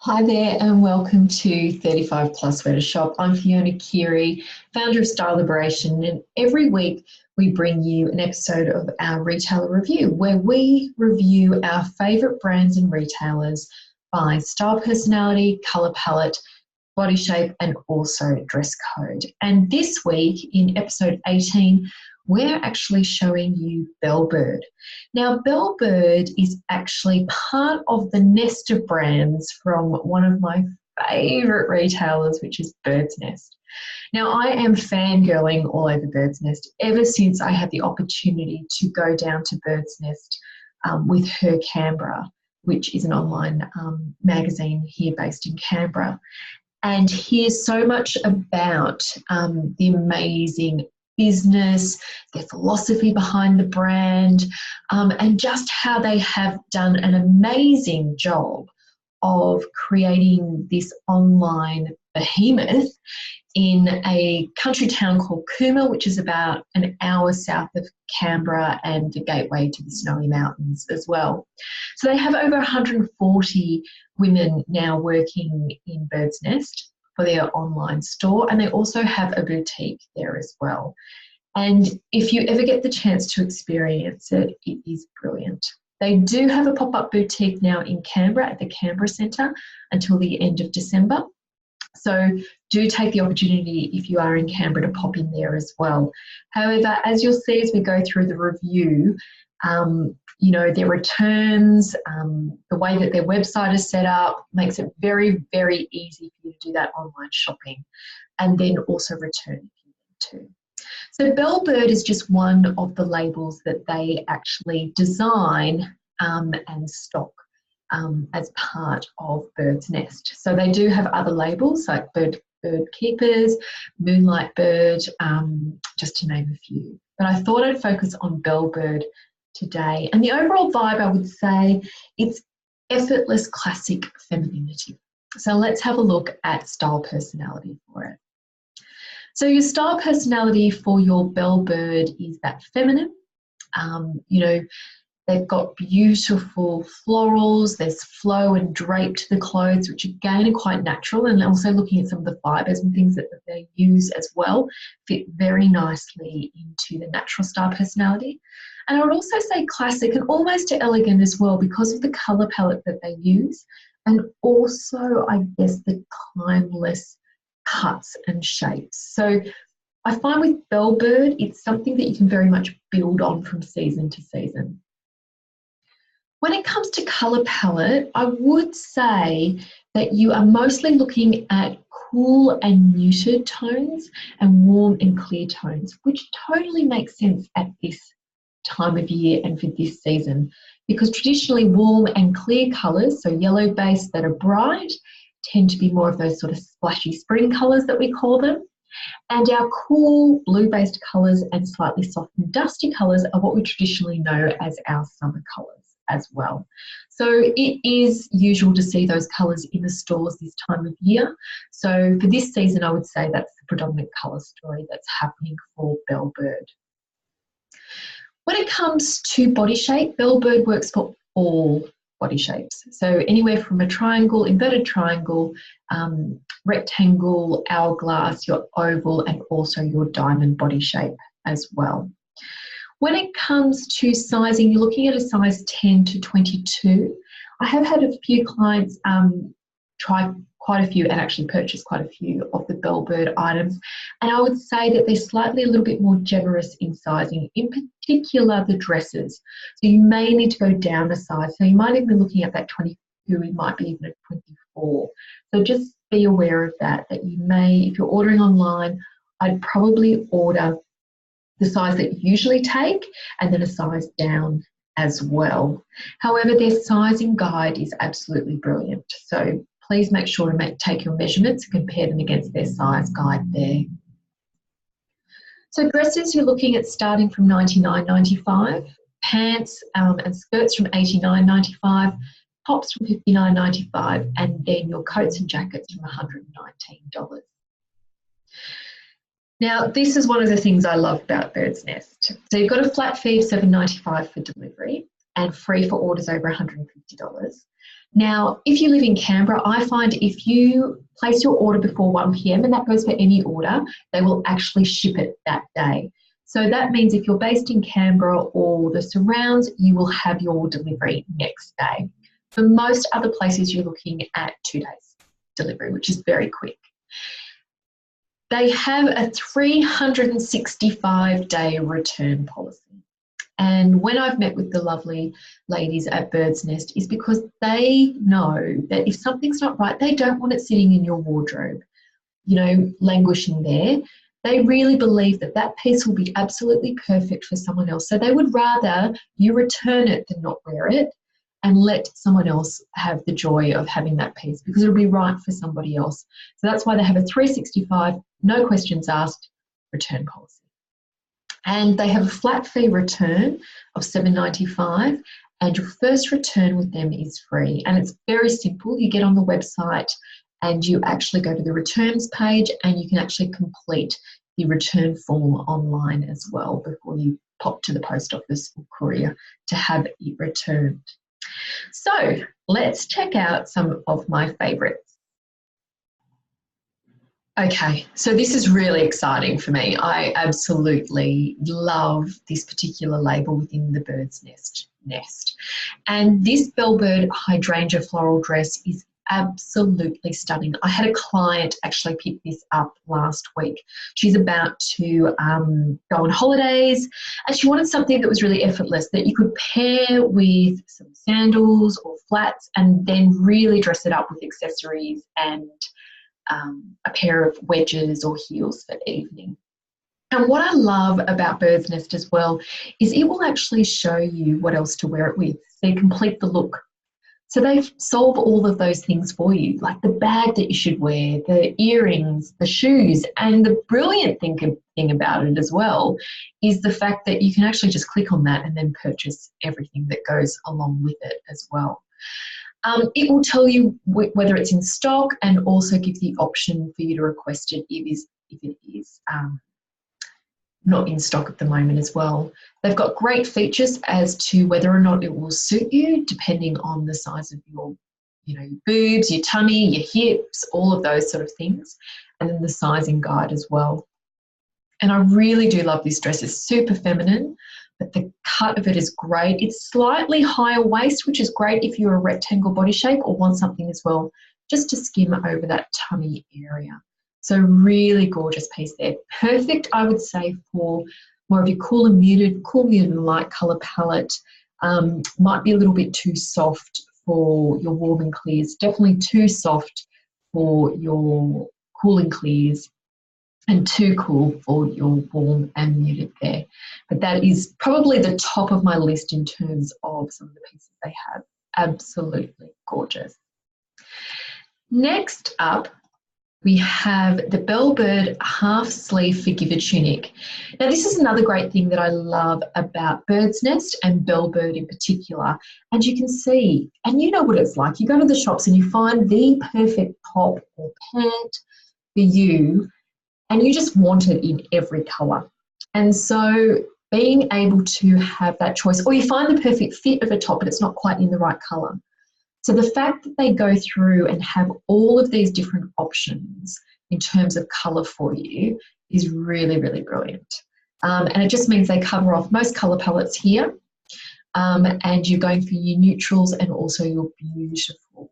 Hi there and welcome to 35 Plus Where to Shop. I'm Fiona Keary, founder of Style Liberation, and every week we bring you an episode of our retailer review where we review our favourite brands and retailers by style personality, colour palette, body shape and also dress code. And this week in episode 18 we're actually showing you Belle Bird. Now, Belle Bird is actually part of the nest of brands from one of my favourite retailers, which is Birdsnest. Now, I am fangirling all over Birdsnest ever since I had the opportunity to go down to Birdsnest with her Canberra, which is an online magazine here based in Canberra, and hear so much about the amazing business, their philosophy behind the brand, and just how they have done an amazing job of creating this online behemoth in a country town called Cooma, which is about an hour south of Canberra and the gateway to the Snowy Mountains as well. So they have over 140 women now working in Birdsnest for their online store, and they also have a boutique there as well. And if you ever get the chance to experience it, it is brilliant. They do have a pop-up boutique now in Canberra at the Canberra Centre until the end of December. So do take the opportunity if you are in Canberra to pop in there as well. However, as you'll see as we go through the review, their returns, the way that their website is set up makes it very, very easy for you to do that online shopping and then also return if you need to. So Belle Bird is just one of the labels that they actually design and stock as part of Birdsnest. So they do have other labels like Bird Keepers, Moonlight Bird, just to name a few. But I thought I'd focus on Belle Bird today. And the overall vibe, I would say, it's effortless classic femininity. So let's have a look at style personality for it. So your style personality for your Belle Bird is that feminine. They've got beautiful florals, there's flow and drape to the clothes, which again are quite natural, and also looking at some of the fibres and things that they use as well fit very nicely into the natural style personality. And I would also say classic and almost elegant as well because of the colour palette that they use, and also I guess the timeless cuts and shapes. So I find with Belle Bird, it's something that you can very much build on from season to season. When it comes to colour palette, I would say that you are mostly looking at cool and muted tones and warm and clear tones, which totally makes sense at this time of year and for this season, because traditionally warm and clear colours, so yellow based that are bright, tend to be more of those sort of splashy spring colours that we call them. And our cool blue-based colours and slightly soft and dusty colours are what we traditionally know as our summer colours as well. So it is usual to see those colours in the stores this time of year. So for this season, I would say that's the predominant colour story that's happening for Belle Bird. When it comes to body shape, Belle Bird works for all body shapes. So anywhere from a triangle, inverted triangle, rectangle, hourglass, your oval, and also your diamond body shape as well. When it comes to sizing, you're looking at a size 10 to 22. I have had a few clients try quite a few and actually purchase quite a few of the Belle Bird items. And I would say that they're slightly a little bit more generous in sizing, in particular the dresses. So you may need to go down a size. So you might even be looking at that 22, you might be even at 24. So just be aware of that you may, if you're ordering online, I'd probably order the size that you usually take and then a size down as well. However, their sizing guide is absolutely brilliant. So please make sure to take your measurements and compare them against their size guide there. So dresses, you're looking at starting from $99.95, pants and skirts from $89.95, tops from $59.95, and then your coats and jackets from $119. Now, this is one of the things I love about Birdsnest. So you've got a flat fee of $7.95 for delivery. and free for orders over $150. Now, if you live in Canberra, I find if you place your order before 1 p.m, and that goes for any order, they will actually ship it that day. So that means if you're based in Canberra or the surrounds, you will have your delivery next day. For most other places, you're looking at 2 days delivery, which is very quick. They have a 365-day return policy. And when I've met with the lovely ladies at Birdsnest, is because they know that if something's not right, they don't want it sitting in your wardrobe, you know, languishing there. They really believe that that piece will be absolutely perfect for someone else. So they would rather you return it than not wear it and let someone else have the joy of having that piece, because it'll be right for somebody else. So that's why they have a 365, no questions asked, return policy. And they have a flat fee return of $7.95, and your first return with them is free. And it's very simple. You get on the website and you actually go to the returns page, and you can actually complete the return form online as well before you pop to the post office or courier to have it returned. So let's check out some of my favourites. Okay, so this is really exciting for me. I absolutely love this particular label within the Birdsnest nest. And this Belle Bird hydrangea floral dress is absolutely stunning. I had a client actually pick this up last week. She's about to go on holidays, and she wanted something that was really effortless, that you could pair with some sandals or flats and then really dress it up with accessories and a pair of wedges or heels for the evening. And what I love about Birdsnest as well is it will actually show you what else to wear it with, so you complete the look. So they solve all of those things for you, like the bag that you should wear, the earrings, the shoes. And the brilliant thing about it as well is the fact that you can actually just click on that and then purchase everything that goes along with it as well. It will tell you whether it's in stock, and also give the option for you to request it if it is not in stock at the moment as well. They've got great features as to whether or not it will suit you, depending on the size of your, your boobs, your tummy, your hips, all of those sort of things, and then the sizing guide as well. And I really do love this dress. It's super feminine, but the cut of it is great. It's slightly higher waist, which is great if you're a rectangle body shape or want something as well, just to skim over that tummy area. So really gorgeous piece there. Perfect, I would say, for more of your cool muted and light colour palette. Might be a little bit too soft for your warm and clears. Definitely too soft for your cool and clears, and too cool for your warm and muted there. But that is probably the top of my list in terms of some of the pieces they have. Absolutely gorgeous. Next up, we have the Belle Bird half sleeve forgiver tunic. Now this is another great thing that I love about Birdsnest and Belle Bird in particular. And you can see, and you know what it's like, you go to the shops and you find the perfect top or pant for you, and you just want it in every colour. And so being able to have that choice, or you find the perfect fit of a top but it's not quite in the right colour. So the fact that they go through and have all of these different options in terms of colour for you is really, really brilliant. And it just means they cover off most colour palettes here, and you're going for your neutrals and also your beautiful,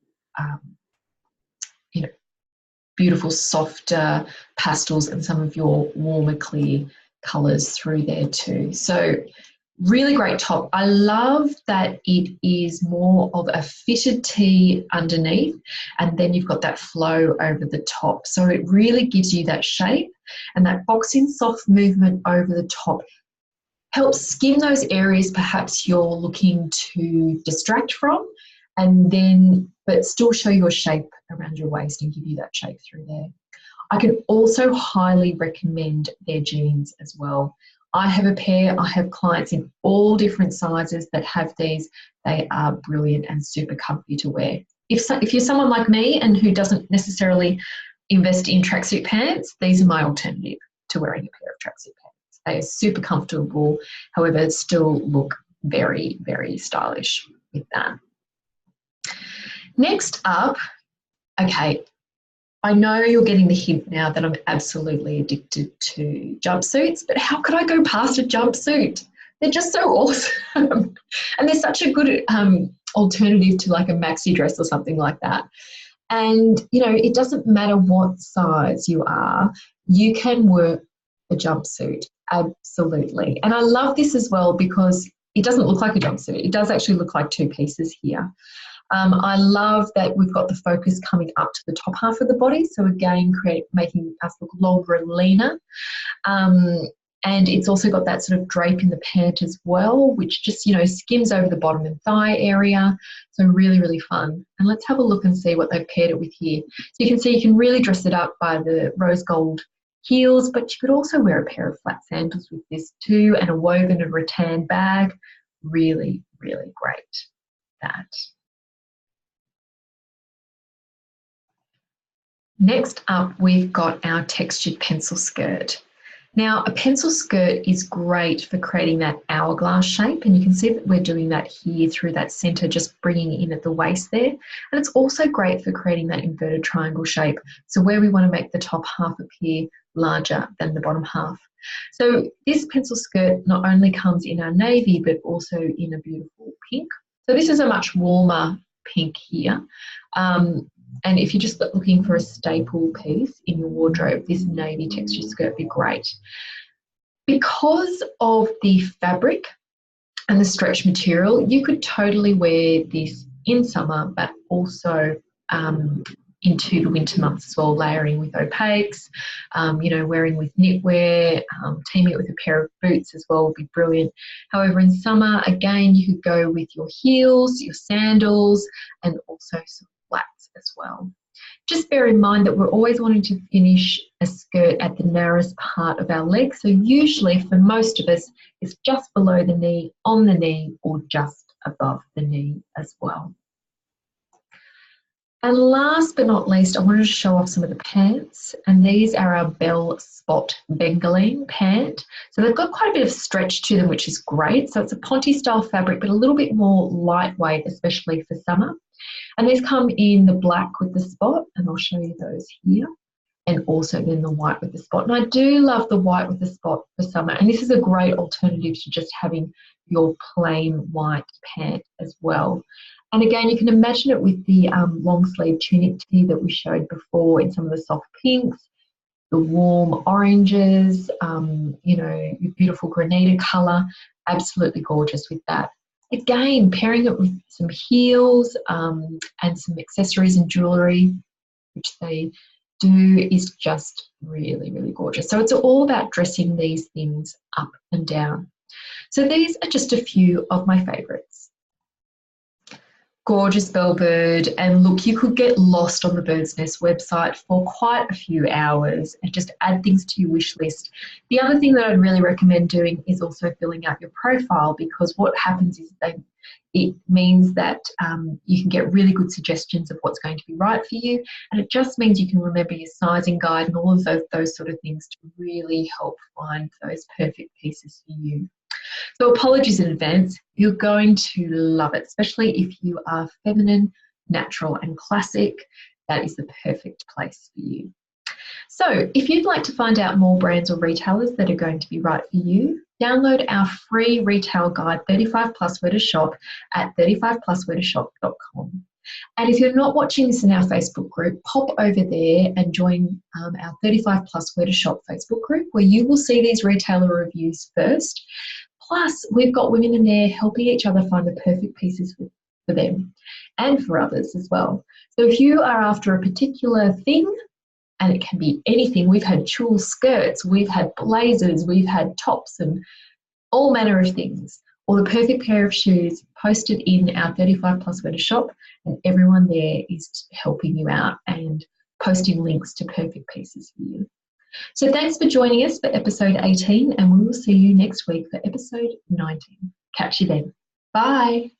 beautiful softer pastels and some of your warmer clear colours through there too. So really great top. I love that it is more of a fitted tee underneath, and then you've got that flow over the top. So it really gives you that shape, and that boxing soft movement over the top helps skim those areas perhaps you're looking to distract from, and then but still show your shape around your waist and give you that shape through there. I can also highly recommend their jeans as well. I have a pair. I have clients in all different sizes that have these. They are brilliant and super comfy to wear. If you're someone like me and who doesn't necessarily invest in tracksuit pants, these are my alternative to wearing a pair of tracksuit pants. They are super comfortable, however, still look very, very stylish with that. Next up, okay, I know you're getting the hint now that I'm absolutely addicted to jumpsuits, but how could I go past a jumpsuit? They're just so awesome. And they're such a good alternative to like a maxi dress or something like that. And, you know, it doesn't matter what size you are, you can work a jumpsuit, absolutely. And I love this as well because it doesn't look like a jumpsuit. It does actually look like two pieces here. I love that we've got the focus coming up to the top half of the body. So again, making us look longer and leaner. And it's also got that sort of drape in the pant as well, which just, you know, skims over the bottom and thigh area. So really, really fun. And let's have a look and see what they've paired it with here. So you can see you can really dress it up by the rose gold heels, but you could also wear a pair of flat sandals with this too, and a woven and rattan bag. Really, really great. That. Next up, we've got our textured pencil skirt. Now, a pencil skirt is great for creating that hourglass shape, and you can see that we're doing that here through that centre, just bringing it in at the waist there. And it's also great for creating that inverted triangle shape, so where we want to make the top half appear larger than the bottom half. So this pencil skirt not only comes in our navy, but also in a beautiful pink. So this is a much warmer pink here. And if you're just looking for a staple piece in your wardrobe, this navy texture skirt would be great. Because of the fabric and the stretch material, you could totally wear this in summer, but also into the winter months as well, layering with opaques, you know, wearing with knitwear, teaming it with a pair of boots as well would be brilliant. However, in summer, again, you could go with your heels, your sandals, and also some flats as well. Just bear in mind that we're always wanting to finish a skirt at the narrowest part of our leg. So usually for most of us, it's just below the knee, on the knee, or just above the knee as well. And last but not least, I wanted to show off some of the pants, and these are our Belle Spot Bengaline pant. So they've got quite a bit of stretch to them, which is great. So it's a ponte style fabric, but a little bit more lightweight, especially for summer. And these come in the black with the spot, and I'll show you those here, and also then the white with the spot. And I do love the white with the spot for summer, and this is a great alternative to just having your plain white pant as well. And again, you can imagine it with the long sleeve tunic tee that we showed before in some of the soft pinks, the warm oranges, you know, your beautiful granita colour, absolutely gorgeous with that. Again, pairing it with some heels and some accessories and jewellery, which they do, is just really, really gorgeous. So it's all about dressing these things up and down. So these are just a few of my favourites. Gorgeous Belle Bird, and look, you could get lost on the Birdsnest website for quite a few hours and just add things to your wish list. The other thing that I'd really recommend doing is also filling out your profile, because what happens is it means that you can get really good suggestions of what's going to be right for you, and it just means you can remember your sizing guide and all of those sort of things to really help find those perfect pieces for you. So apologies in advance, you're going to love it, especially if you are feminine, natural and classic. That is the perfect place for you. So if you'd like to find out more brands or retailers that are going to be right for you, download our free retail guide, 35 Plus Where to Shop, at 35pluswheretoshop.com. And if you're not watching this in our Facebook group, pop over there and join our 35 Plus Where to Shop Facebook group, where you will see these retailer reviews first. Plus, we've got women in there helping each other find the perfect pieces for them and for others as well. So if you are after a particular thing, and it can be anything, we've had tulle skirts, we've had blazers, we've had tops and all manner of things, or the perfect pair of shoes, posted in our 35 Plus Where to Shop, and everyone there is helping you out and posting links to perfect pieces for you. So thanks for joining us for episode 18, and we will see you next week for episode 19. Catch you then. Bye.